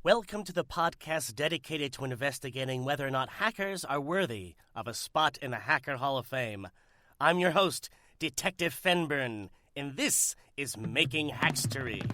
Welcome to the podcast dedicated to investigating whether or not hackers are worthy of a spot in the Hacker Hall of Fame. I'm your host, Detective Fenburn, and this is Making Hackstory.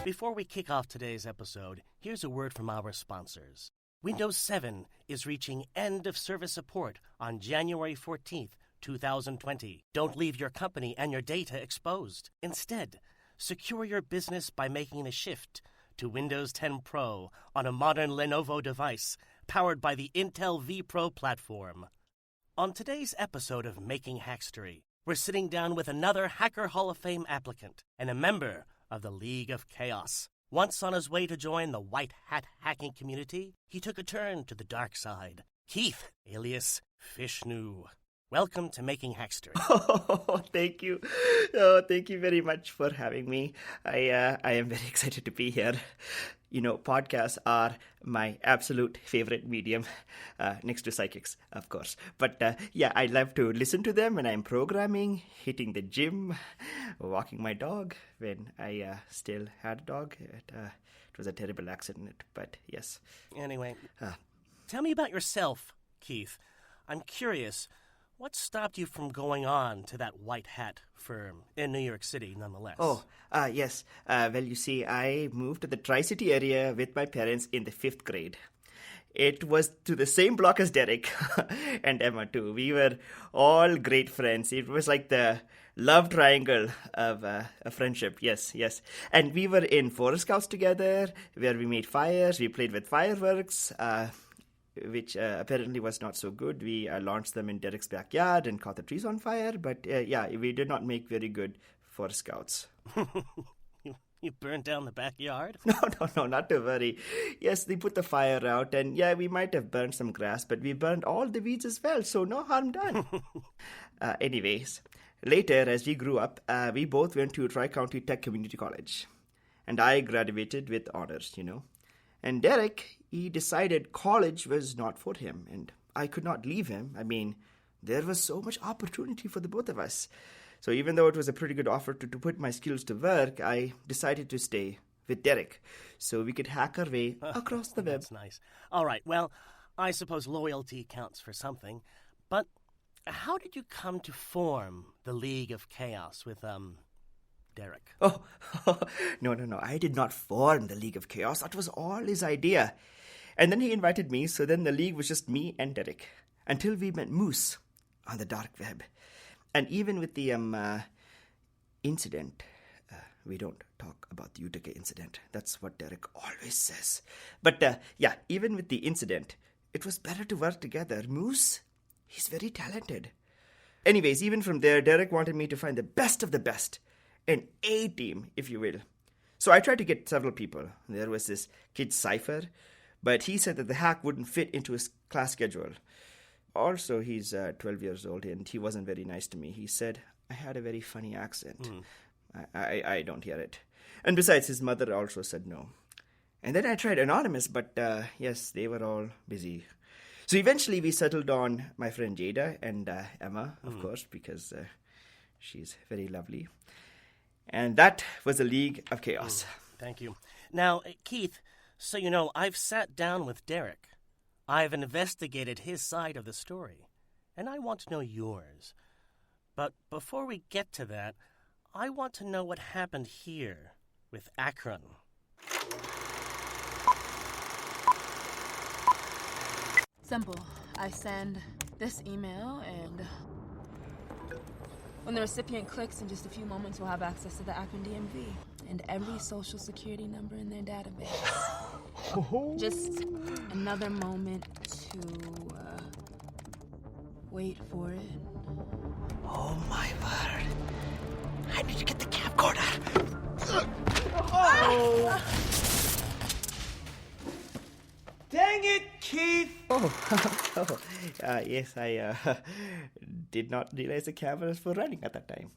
Before we kick off today's episode, here's a word from our sponsors. Windows 7 is reaching end-of-service support on January 14th, 2020. Don't leave your company and your data exposed. Instead, secure your business by making a shift to Windows 10 Pro on a modern Lenovo device powered by the Intel vPro platform. On today's episode of Making Hackstory, we're sitting down with another Hacker Hall of Fame applicant and a member of the League of Chaos. Once on his way to join the white hat hacking community, he took a turn to the dark side. Keith, alias Fishnu. Welcome to Making Hackstory. Oh, thank you. Thank you very much for having me. I am very excited to be here. You know, podcasts are my absolute favorite medium, next to psychics, of course. But I love to listen to them when I'm programming, hitting the gym, walking my dog when I still had a dog. It was a terrible accident, but yes. Anyway, tell me about yourself, Keith. I'm curious. What stopped you from going on to that white hat firm in New York City, nonetheless? Yes. Well, you see, I moved to the Tri-City area with my parents in the 5th grade. It was to the same block as Derek and Emma, too. We were all great friends. It was like the love triangle of a friendship. Yes. And we were in Forest Scouts together, where we made fires, we played with fireworks, which apparently was not so good. We launched them in Derek's backyard and caught the trees on fire. But we did not make very good Forest Scouts. You burned down the backyard? No, not to worry. Yes, they put the fire out, and we might have burned some grass, but we burned all the weeds as well, so no harm done. Anyways, later, as we grew up, we both went to Tri-County Tech Community College. And I graduated with honors, you know. And Derek, he decided college was not for him, and I could not leave him. I mean, there was so much opportunity for the both of us. So even though it was a pretty good offer to put my skills to work, I decided to stay with Derek so we could hack our way across the web. That's nice. All right, well, I suppose loyalty counts for something. But how did you come to form the League of Chaos with, Derek? Oh, no. I did not form the League of Chaos. That was all his idea. And then he invited me, so then the League was just me and Derek. Until we met Moose on the dark web. And even with the incident, we don't talk about the Utica incident. That's what Derek always says. But even with the incident, it was better to work together. Moose, he's very talented. Anyways, even from there, Derek wanted me to find the best of the best. An A-team, if you will. So I tried to get several people. There was this kid Cypher, but he said that the hack wouldn't fit into his class schedule. Also, he's 12 years old, and he wasn't very nice to me. He said I had a very funny accent. I don't hear it. And besides, his mother also said no. And then I tried Anonymous, but yes, they were all busy. So eventually we settled on my friend Jada and Emma, of course, because she's very lovely. And that was the League of Chaos. Thank you. Now, Keith, so you know, I've sat down with Derek. I've investigated his side of the story, and I want to know yours. But before we get to that, I want to know what happened here with Akron. Simple. I send this email, and when the recipient clicks, in just a few moments, we'll have access to the Akron DMV and every social security number in their database. Just another moment to wait for it. Oh my word. I need to get the camcorder. Oh! Dang it, Keith! Yes, I did not realize the cameras were running at that time.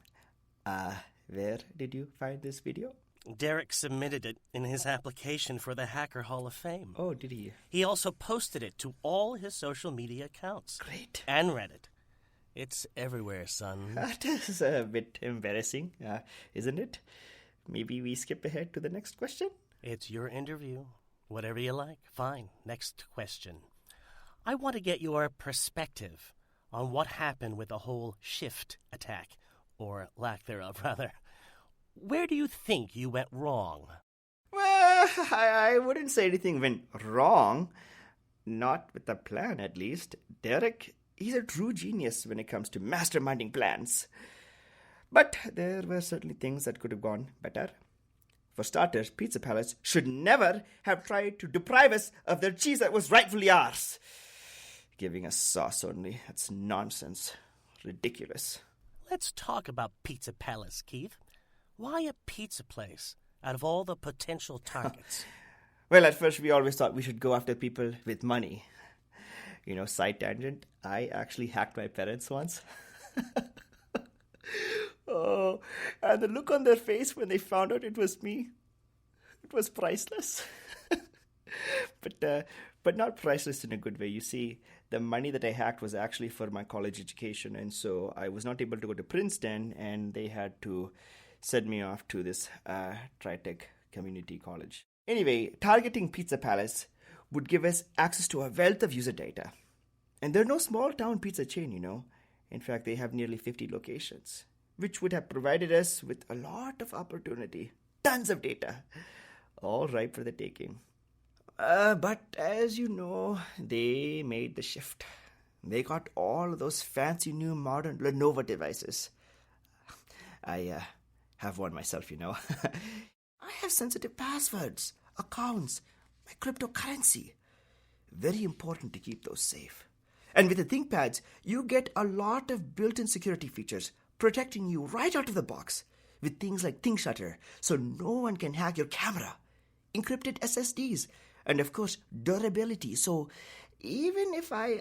Where did you find this video? Derek submitted it in his application for the Hacker Hall of Fame. Oh, did he? He also posted it to all his social media accounts. Great. And Reddit. It's everywhere, son. That is a bit embarrassing, isn't it? Maybe we skip ahead to the next question? It's your interview. Whatever you like. Fine. Next question. I want to get your perspective on what happened with the whole shift attack, or lack thereof, rather. Where do you think you went wrong? Well, I wouldn't say anything went wrong. Not with the plan, at least. Derek, he's a true genius when it comes to masterminding plans. But there were certainly things that could have gone better. For starters, Pizza Palace should never have tried to deprive us of the cheese that was rightfully ours. Giving us sauce only. That's nonsense. Ridiculous. Let's talk about Pizza Palace, Keith. Why a pizza place out of all the potential targets? Well, at first we always thought we should go after people with money. Side tangent, I actually hacked my parents once. Oh, and the look on their face when they found out it was me, it was priceless. But not priceless in a good way. You see, the money that I hacked was actually for my college education, and so I was not able to go to Princeton, and they had to send me off to this Tritech community college. Anyway, targeting Pizza Palace would give us access to a wealth of user data. And they're no small-town pizza chain, In fact, they have nearly 50 locations, which would have provided us with a lot of opportunity. Tons of data. All ripe for the taking. But as you know, they made the shift. They got all of those fancy new modern Lenovo devices. I have one myself, I have sensitive passwords, accounts, my cryptocurrency. Very important to keep those safe. And with the ThinkPads, you get a lot of built-in security features protecting you right out of the box with things like ThinkShutter, so no one can hack your camera, encrypted SSDs, and of course, durability. So even if I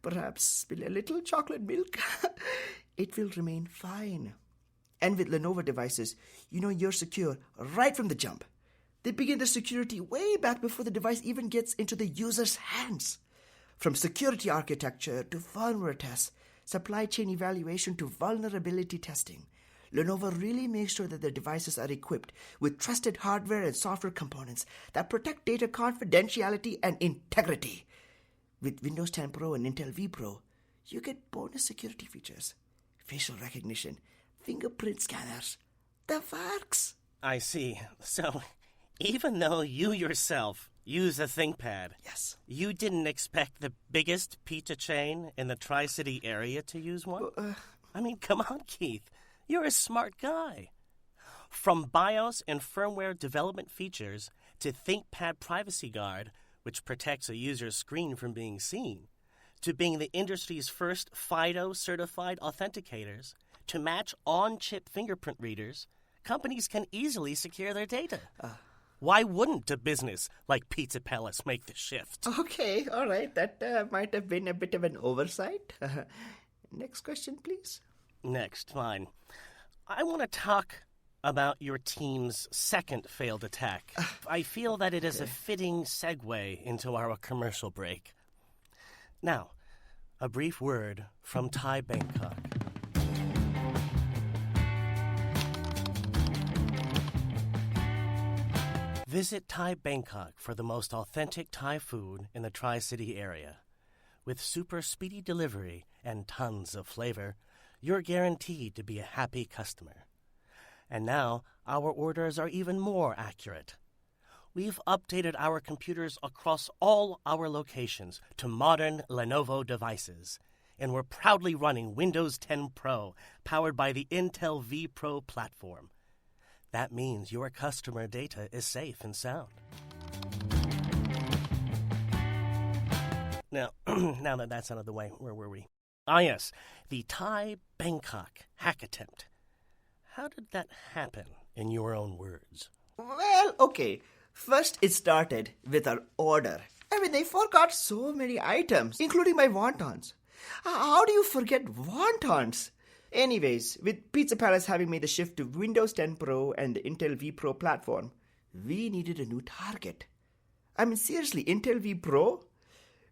perhaps spill a little chocolate milk, it will remain fine. And with Lenovo devices, you're secure right from the jump. They begin the security way back before the device even gets into the user's hands. From security architecture to firmware tests, supply chain evaluation to vulnerability testing, Lenovo really makes sure that their devices are equipped with trusted hardware and software components that protect data confidentiality and integrity. With Windows 10 Pro and Intel vPro, you get bonus security features, facial recognition, fingerprint scanners. The works. I see. So, even though you yourself use a ThinkPad, yes, you didn't expect the biggest pizza chain in the Tri-City area to use one? I mean, come on, Keith. You're a smart guy. From BIOS and firmware development features to ThinkPad Privacy Guard, which protects a user's screen from being seen, to being the industry's first FIDO-certified authenticators, to match on-chip fingerprint readers, companies can easily secure their data. Why wouldn't a business like Pizza Palace make the shift? Okay, all right. That might have been a bit of an oversight. Next question, please. Next, fine. I want to talk about your team's second failed attack. I feel that it is a fitting segue into our commercial break. Now, a brief word from Thai Bangkok. Visit Thai Bangkok for the most authentic Thai food in the Tri-City area. With super speedy delivery and tons of flavor, you're guaranteed to be a happy customer. And now, our orders are even more accurate. We've updated our computers across all our locations to modern Lenovo devices, and we're proudly running Windows 10 Pro, powered by the Intel vPro platform. That means your customer data is safe and sound. Now, now that that's out of the way, where were we? Ah, yes, the Thai Bangkok hack attempt. How did that happen, in your own words? Well, okay. First, it started with our order. I mean, they forgot so many items, including my wontons. How do you forget wontons? Anyways, with Pizza Palace having made the shift to Windows 10 Pro and the Intel vPro platform, we needed a new target. I mean, seriously, Intel vPro?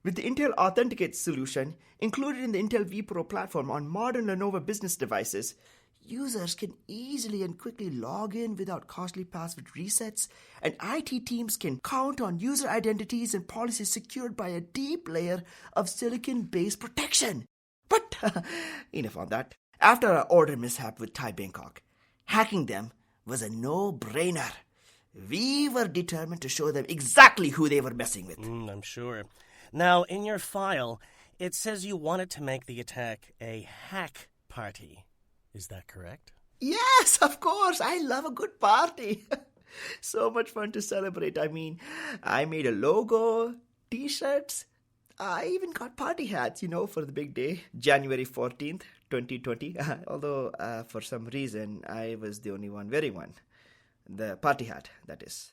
With the Intel Authenticate solution included in the Intel vPro platform on modern Lenovo business devices, users can easily and quickly log in without costly password resets, and IT teams can count on user identities and policies secured by a deep layer of silicon-based protection. But enough on that. After our order mishap with Thai Bangkok, hacking them was a no-brainer. We were determined to show them exactly who they were messing with. I'm sure. Now, in your file, it says you wanted to make the attack a hack party. Is that correct? Yes, of course. I love a good party. So much fun to celebrate. I mean, I made a logo, t-shirts. I even got party hats, for the big day, January 14th, 2020. Although, for some reason, I was the only one wearing one. The party hat, that is.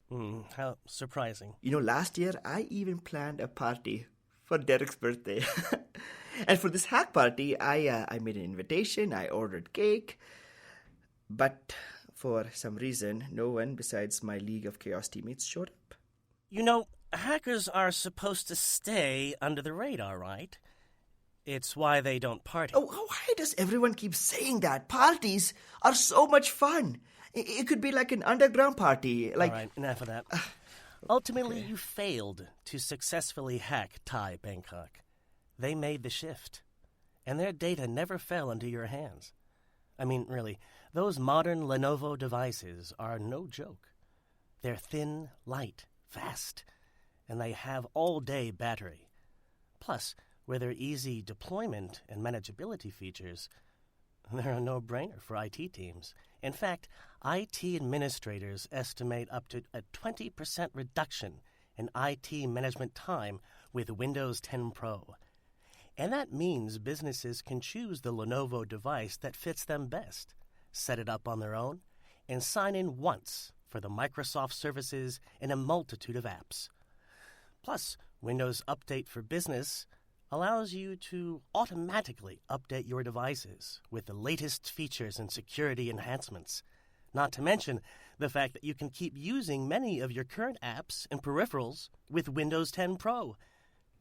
How surprising. Last year, I even planned a party for Derek's birthday. And for this hack party, I made an invitation, I ordered cake. But for some reason, no one besides my League of Chaos teammates showed up. Hackers are supposed to stay under the radar, right? It's why they don't party. Oh, why does everyone keep saying that? Parties are so much fun. It could be like an underground party. All right, enough of that. Ultimately, you failed to successfully hack Thai Bangkok. They made the shift, and their data never fell into your hands. I mean, really, those modern Lenovo devices are no joke. They're thin, light, fast, and they have all-day battery. Plus, with their easy deployment and manageability features, they're a no-brainer for IT teams. In fact, IT administrators estimate up to a 20% reduction in IT management time with Windows 10 Pro. And that means businesses can choose the Lenovo device that fits them best, set it up on their own, and sign in once for the Microsoft services in a multitude of apps. Plus, Windows Update for Business allows you to automatically update your devices with the latest features and security enhancements. Not to mention the fact that you can keep using many of your current apps and peripherals with Windows 10 Pro.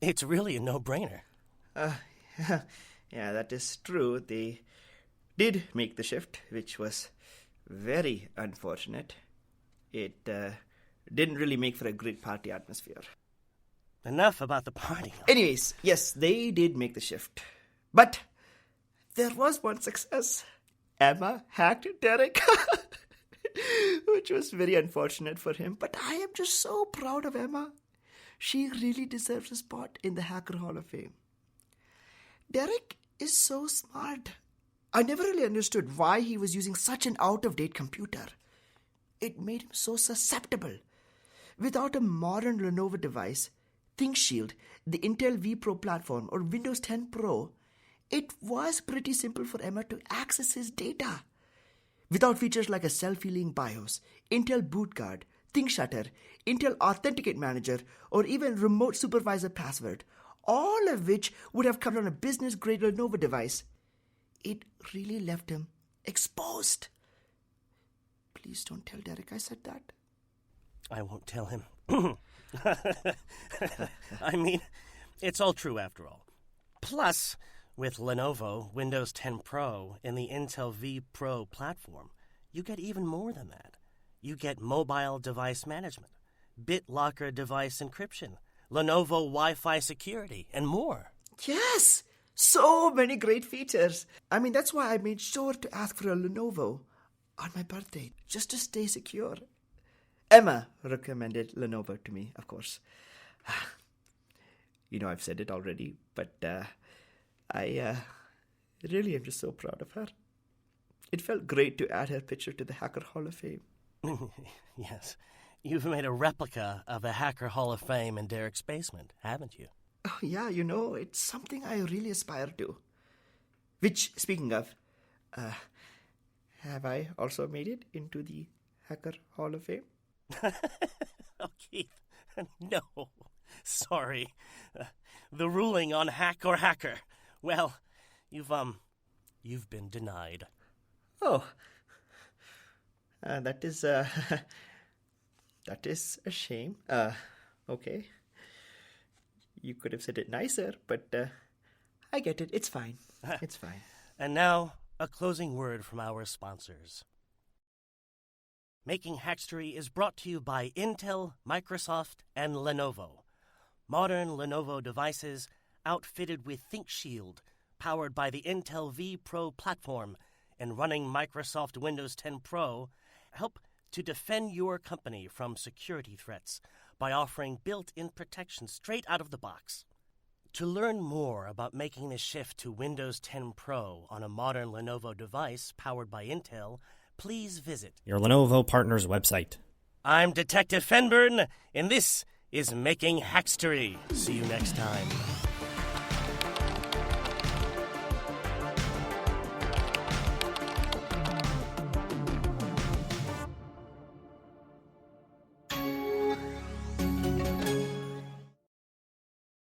It's really a no-brainer. Yeah, that is true. They did make the shift, which was very unfortunate. It didn't really make for a great party atmosphere. Enough about the party. Anyways, yes, they did make the shift. But there was one success. Emma hacked Derek, which was very unfortunate for him. But I am just so proud of Emma. She really deserves a spot in the Hacker Hall of Fame. Derek is so smart. I never really understood why he was using such an out-of-date computer. It made him so susceptible. Without a modern Lenovo device, ThinkShield, the Intel vPro platform, or Windows 10 Pro, it was pretty simple for Emma to access his data. Without features like a self-healing BIOS, Intel Boot Guard, ThinkShutter, Intel Authenticate Manager, or even Remote Supervisor Password, all of which would have come on a business-grade Lenovo device, it really left him exposed. Please don't tell Derek I said that. I won't tell him. I mean, it's all true after all. Plus, with Lenovo, Windows 10 Pro, and the Intel vPro platform, you get even more than that. You get mobile device management, BitLocker device encryption, Lenovo Wi-Fi security, and more. Yes! So many great features. I mean, that's why I made sure to ask for a Lenovo on my birthday, just to stay secure. Emma recommended Lenovo to me, of course. I've said it already, but I really am just so proud of her. It felt great to add her picture to the Hacker Hall of Fame. Yes, you've made a replica of the Hacker Hall of Fame in Derek's basement, haven't you? Oh, yeah, it's something I really aspire to. Which, speaking of, have I also made it into the Hacker Hall of Fame? Oh, Keith, no. Sorry. The ruling on hack or hacker. Well, you've been denied. Oh. That is a shame. Okay. You could have said it nicer, but I get it. It's fine. It's fine. And now, a closing word from our sponsors. Making Hackstery is brought to you by Intel, Microsoft, and Lenovo. Modern Lenovo devices outfitted with ThinkShield, powered by the Intel vPro platform and running Microsoft Windows 10 Pro, help to defend your company from security threats by offering built-in protection straight out of the box. To learn more about making the shift to Windows 10 Pro on a modern Lenovo device powered by Intel, please visit your Lenovo partner's website. I'm Detective Fenburn, and this is Making Hackstery. See you next time.